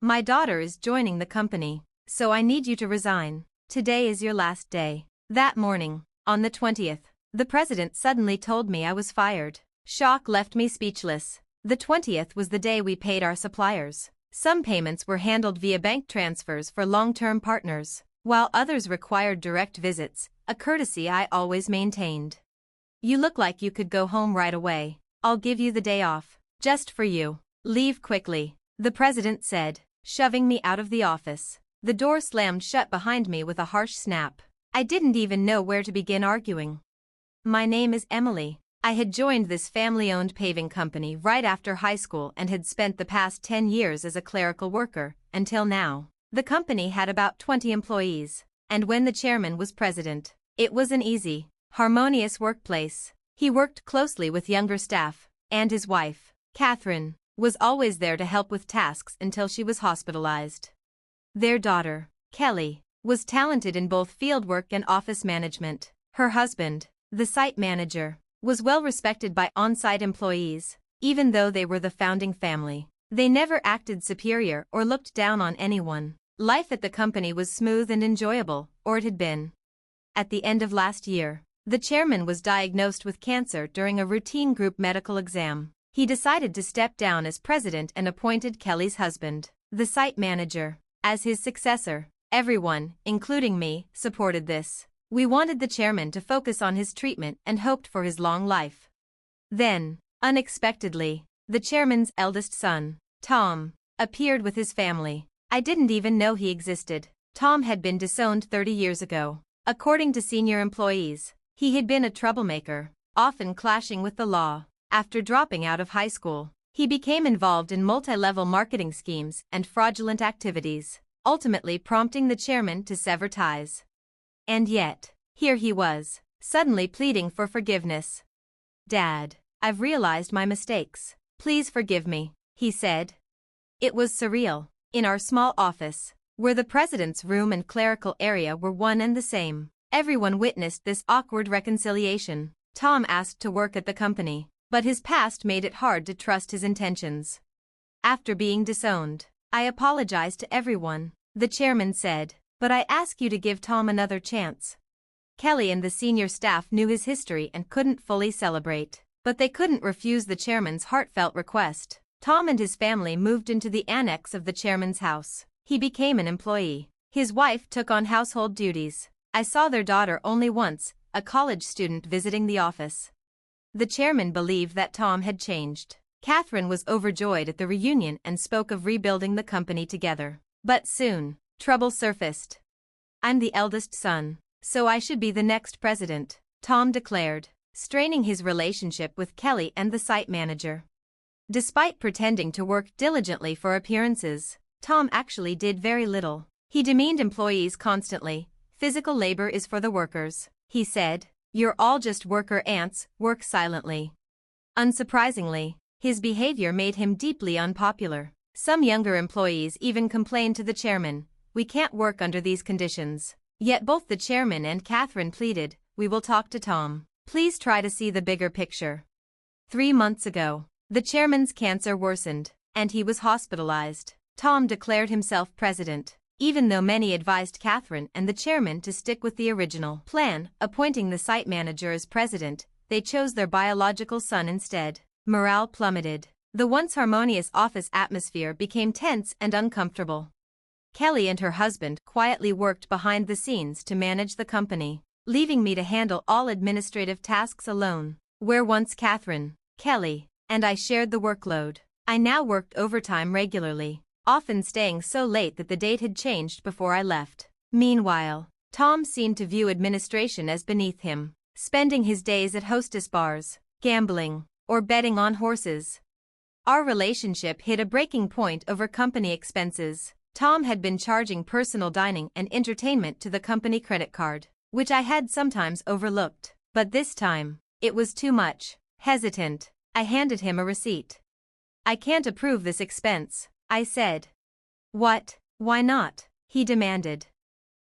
My daughter is joining the company, so I need you to resign. Today is your last day. That morning, on the 20th, the president suddenly told me I was fired. Shock left me speechless. The 20th was the day we paid our suppliers. Some payments were handled via bank transfers for long-term partners, while others required direct visits, a courtesy I always maintained. You look like you could go home right away. I'll give you the day off, just for you. Leave quickly, the president said, shoving me out of the office. The door slammed shut behind me with a harsh snap. I didn't even know where to begin arguing. My name is Emily. I had joined this family-owned paving company right after high school and had spent the past 10 years as a clerical worker, until now. The company had about 20 employees, and when the chairman was president, it was an easy, harmonious workplace. He worked closely with younger staff, and his wife, Catherine, was always there to help with tasks until she was hospitalized. Their daughter, Kelly, was talented in both fieldwork and office management. Her husband, the site manager, was well respected by on-site employees, even though they were the founding family. They never acted superior or looked down on anyone. Life at the company was smooth and enjoyable, or it had been. At the end of last year, the chairman was diagnosed with cancer during a routine group medical exam. He decided to step down as president and appointed Kelly's husband, the site manager, as his successor. Everyone, including me, supported this. We wanted the chairman to focus on his treatment and hoped for his long life. Then, unexpectedly, the chairman's eldest son, Tom, appeared with his family. I didn't even know he existed. Tom had been disowned 30 years ago. According to senior employees, he had been a troublemaker, often clashing with the law. After dropping out of high school, he became involved in multi-level marketing schemes and fraudulent activities, ultimately prompting the chairman to sever ties. And yet, here he was, suddenly pleading for forgiveness. "Dad, I've realized my mistakes. Please forgive me," he said. It was surreal. In our small office, where the president's room and clerical area were one and the same, everyone witnessed this awkward reconciliation. Tom asked to work at the company, but his past made it hard to trust his intentions. After being disowned, "I apologized to everyone," the chairman said, "but I ask you to give Tom another chance." Kelly and the senior staff knew his history and couldn't fully celebrate, but they couldn't refuse the chairman's heartfelt request. Tom and his family moved into the annex of the chairman's house. He became an employee. His wife took on household duties. I saw their daughter only once, a college student visiting the office. The chairman believed that Tom had changed. Catherine was overjoyed at the reunion and spoke of rebuilding the company together. But soon, trouble surfaced. "I'm the eldest son, so I should be the next president," Tom declared, straining his relationship with Kelly and the site manager. Despite pretending to work diligently for appearances, Tom actually did very little. He demeaned employees constantly. "Physical labor is for the workers," he said. "You're all just worker ants, work silently." Unsurprisingly, his behavior made him deeply unpopular. Some younger employees even complained to the chairman, "We can't work under these conditions." Yet both the chairman and Catherine pleaded, "We will talk to Tom. Please try to see the bigger picture." 3 months ago, the chairman's cancer worsened, and he was hospitalized. Tom declared himself president, even though many advised Catherine and the chairman to stick with the original plan, appointing the site manager as president. They chose their biological son instead. Morale plummeted. The once harmonious office atmosphere became tense and uncomfortable. Kelly and her husband quietly worked behind the scenes to manage the company, leaving me to handle all administrative tasks alone. Where once Catherine, Kelly, and I shared the workload, I now worked overtime regularly, often staying so late that the date had changed before I left. Meanwhile, Tom seemed to view administration as beneath him, spending his days at hostess bars, gambling, or betting on horses. Our relationship hit a breaking point over company expenses. Tom had been charging personal dining and entertainment to the company credit card, which I had sometimes overlooked. But this time, it was too much. Hesitant, I handed him a receipt. "I can't approve this expense," I said. "What? Why not?" he demanded.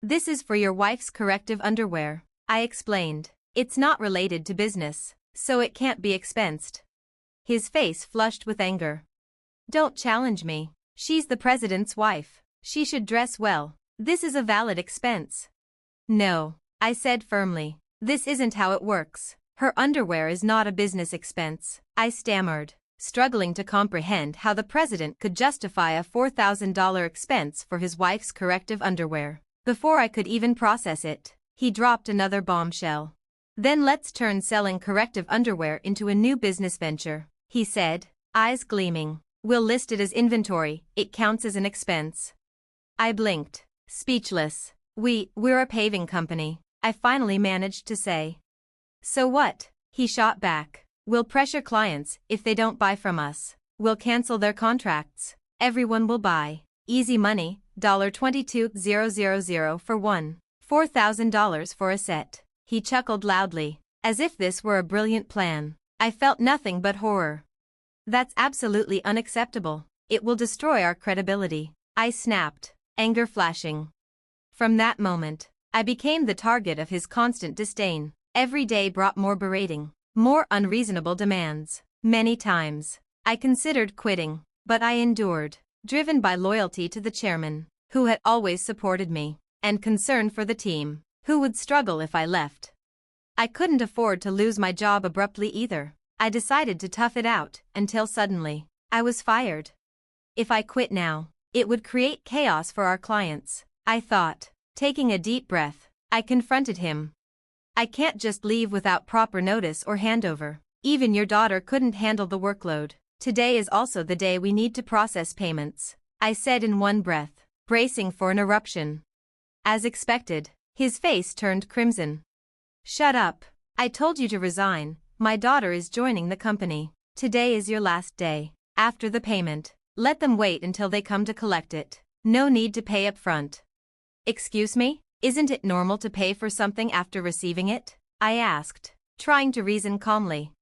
"This is for your wife's corrective underwear," I explained. "It's not related to business, so it can't be expensed." His face flushed with anger. "Don't challenge me," She's the president's wife. She should dress well. This is a valid expense. No, I said firmly. This isn't how it works. Her underwear is not a business expense, I stammered, struggling to comprehend how the president could justify a $4,000 expense for his wife's corrective underwear. Before I could even process it, he dropped another bombshell. Then let's turn selling corrective underwear into a new business venture, he said, eyes gleaming. We'll list it as inventory, it counts as an expense. I blinked, speechless. We're a paving company, I finally managed to say. So what? He shot back. We'll pressure clients if they don't buy from us. We'll cancel their contracts. Everyone will buy. Easy money, $22,000 for one. $4,000 for a set. He chuckled loudly, as if this were a brilliant plan. I felt nothing but horror. That's absolutely unacceptable. It will destroy our credibility, I snapped, anger flashing. From that moment, I became the target of his constant disdain. Every day brought more berating, more unreasonable demands. Many times, I considered quitting, but I endured, driven by loyalty to the chairman, who had always supported me, and concern for the team, who would struggle if I left. I couldn't afford to lose my job abruptly either. I decided to tough it out until suddenly, I was fired. If I quit now, it would create chaos for our clients, I thought. Taking a deep breath, I confronted him. I can't just leave without proper notice or handover. Even your daughter couldn't handle the workload. Today is also the day we need to process payments, I said in one breath, bracing for an eruption. As expected, his face turned crimson. Shut up. I told you to resign. My daughter is joining the company. Today is your last day. After the payment, let them wait until they come to collect it. No need to pay up front. Excuse me? Isn't it normal to pay for something after receiving it? I asked, trying to reason calmly.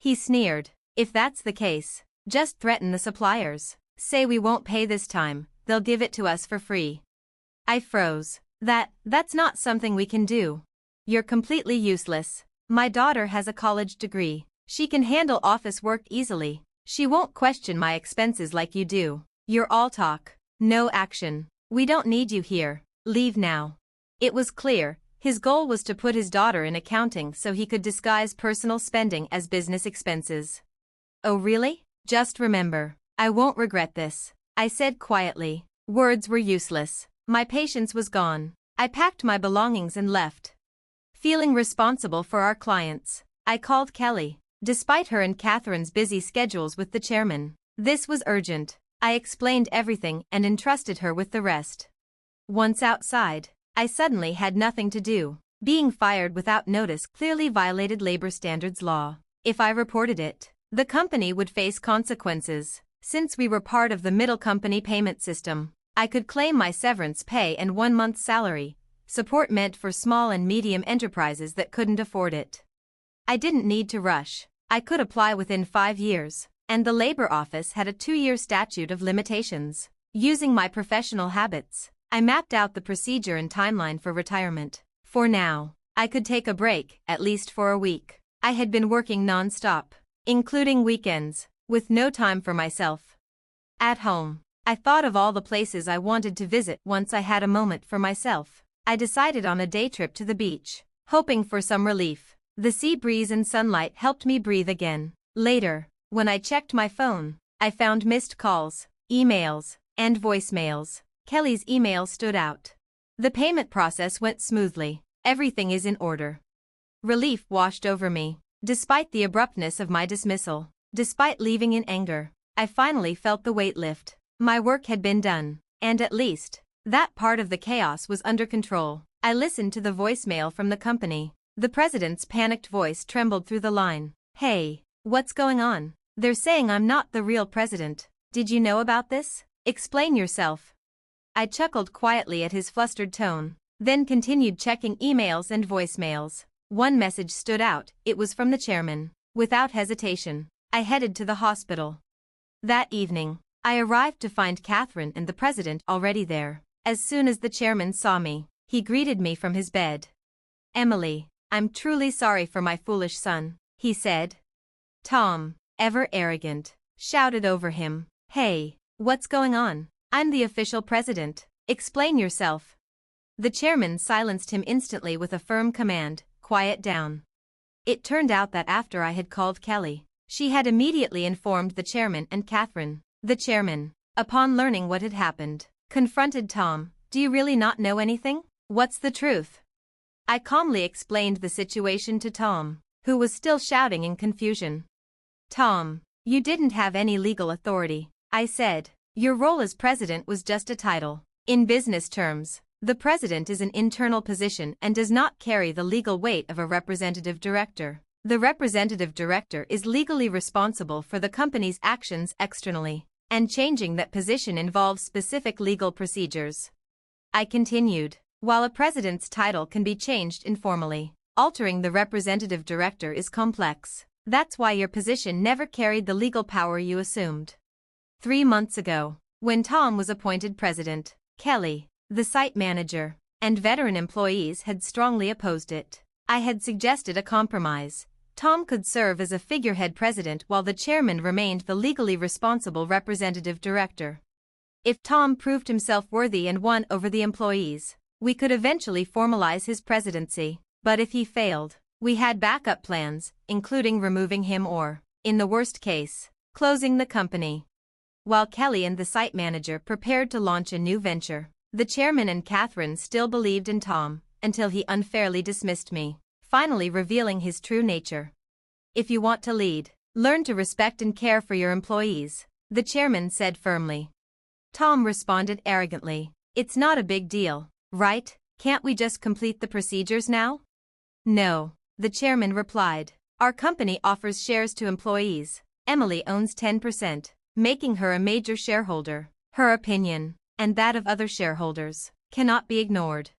He sneered. If that's the case, just threaten the suppliers. Say we won't pay this time, they'll give it to us for free. I froze. That's not something we can do. You're completely useless. My daughter has a college degree. She can handle office work easily. She won't question my expenses like you do. You're all talk, no action. We don't need you here. Leave now. It was clear, his goal was to put his daughter in accounting so he could disguise personal spending as business expenses. Oh really? Just remember, I won't regret this, I said quietly. Words were useless. My patience was gone. I packed my belongings and left. Feeling responsible for our clients, I called Kelly. Despite her and Catherine's busy schedules with the chairman, this was urgent. I explained everything and entrusted her with the rest. Once outside, I suddenly had nothing to do. Being fired without notice clearly violated labor standards law. If I reported it, the company would face consequences. Since we were part of the middle company payment system, I could claim my severance pay and 1 month's salary, support meant for small and medium enterprises that couldn't afford it. I didn't need to rush. I could apply within 5 years, and the Labor Office had a 2-year statute of limitations. Using my professional habits, I mapped out the procedure and timeline for retirement. For now, I could take a break, at least for a week. I had been working non-stop, including weekends, with no time for myself. At home, I thought of all the places I wanted to visit once I had a moment for myself. I decided on a day trip to the beach, hoping for some relief. The sea breeze and sunlight helped me breathe again. Later, when I checked my phone, I found missed calls, emails, and voicemails. Kelly's email stood out. The payment process went smoothly. Everything is in order. Relief washed over me. Despite the abruptness of my dismissal, despite leaving in anger, I finally felt the weight lift. My work had been done, and at least, that part of the chaos was under control. I listened to the voicemail from the company. The president's panicked voice trembled through the line. Hey, what's going on? They're saying I'm not the real president. Did you know about this? Explain yourself. I chuckled quietly at his flustered tone, then continued checking emails and voicemails. One message stood out. It was from the chairman. Without hesitation, I headed to the hospital. That evening, I arrived to find Catherine and the president already there. As soon as the chairman saw me, he greeted me from his bed. Emily, I'm truly sorry for my foolish son, he said. Tom, ever arrogant, shouted over him. Hey, What's going on? I'm the official president. Explain yourself. The chairman silenced him instantly with a firm command, quiet down. It turned out that after I had called Kelly, she had immediately informed the chairman and Catherine. The chairman, upon learning what had happened, confronted Tom. Do you really not know anything? What's the truth? I calmly explained the situation to Tom, who was still shouting in confusion. Tom, you didn't have any legal authority, I said. Your role as president was just a title. In business terms, the president is an internal position and does not carry the legal weight of a representative director. The representative director is legally responsible for the company's actions externally, and changing that position involves specific legal procedures. I continued. While a president's title can be changed informally, altering the representative director is complex. That's why your position never carried the legal power you assumed. 3 months ago, when Tom was appointed president, Kelly, the site manager, and veteran employees had strongly opposed it. I had suggested a compromise. Tom could serve as a figurehead president while the chairman remained the legally responsible representative director. If Tom proved himself worthy and won over the employees, we could eventually formalize his presidency. But if he failed, we had backup plans, including removing him or, in the worst case, closing the company. While Kelly and the site manager prepared to launch a new venture, the chairman and Catherine still believed in Tom, until he unfairly dismissed me, finally revealing his true nature. If you want to lead, learn to respect and care for your employees, the chairman said firmly. Tom responded arrogantly. It's not a big deal, right? Can't we just complete the procedures now? No, the chairman replied. Our company offers shares to employees. Emily owns 10%, making her a major shareholder. Her opinion, and that of other shareholders, cannot be ignored.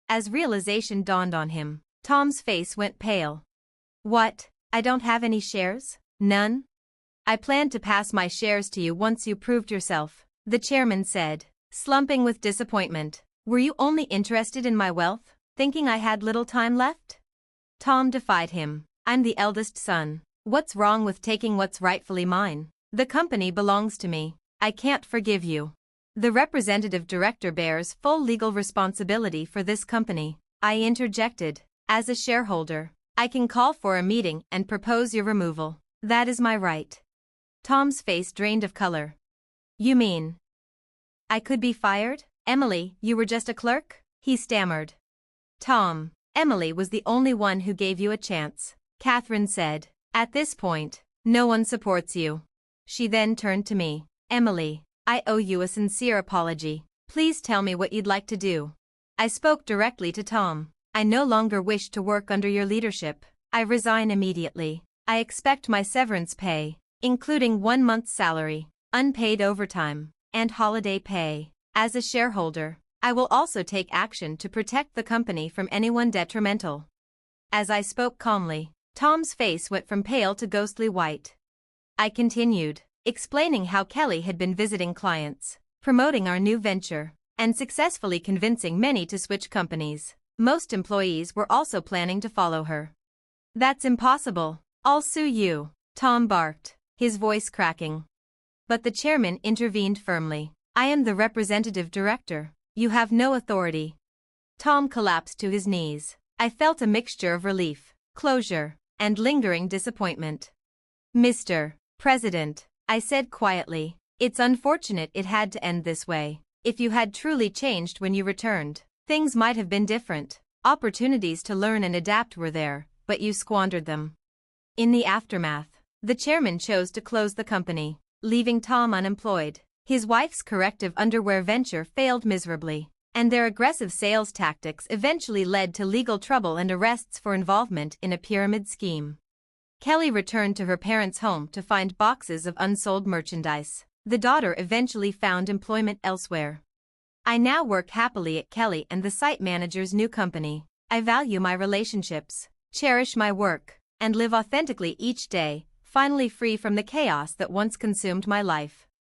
As realization dawned on him, Tom's face went pale. What? I don't have any shares? None? I planned to pass my shares to you once you proved yourself, the chairman said, slumping with disappointment. Were you only interested in my wealth, thinking I had little time left? Tom defied him. I'm the eldest son. What's wrong with taking what's rightfully mine? The company belongs to me. I can't forgive you. The representative director bears full legal responsibility for this company, I interjected. As a shareholder, I can call for a meeting and propose your removal. That is my right. Tom's face drained of color. You mean I could be fired? Emily, you were just a clerk? He stammered. Tom, Emily was the only one who gave you a chance, Catherine said. At this point, no one supports you. She then turned to me. Emily, I owe you a sincere apology. Please tell me what you'd like to do. I spoke directly to Tom. I no longer wish to work under your leadership. I resign immediately. I expect my severance pay, including 1 month's salary, unpaid overtime, and holiday pay. As a shareholder, I will also take action to protect the company from anyone detrimental. As I spoke calmly, Tom's face went from pale to ghostly white. I continued, explaining how Kelly had been visiting clients, promoting our new venture, and successfully convincing many to switch companies. Most employees were also planning to follow her. That's impossible. I'll sue you, Tom barked, his voice cracking. But the chairman intervened firmly. I am the representative director. You have no authority. Tom collapsed to his knees. I felt a mixture of relief, closure, and lingering disappointment. Mr. President, I said quietly, it's unfortunate it had to end this way. If you had truly changed when you returned, things might have been different. Opportunities to learn and adapt were there, but you squandered them. In the aftermath, the chairman chose to close the company, leaving Tom unemployed. His wife's corrective underwear venture failed miserably, and their aggressive sales tactics eventually led to legal trouble and arrests for involvement in a pyramid scheme. Kelly returned to her parents' home to find boxes of unsold merchandise. The daughter eventually found employment elsewhere. I now work happily at Kelly and the site manager's new company. I value my relationships, cherish my work, and live authentically each day, finally free from the chaos that once consumed my life.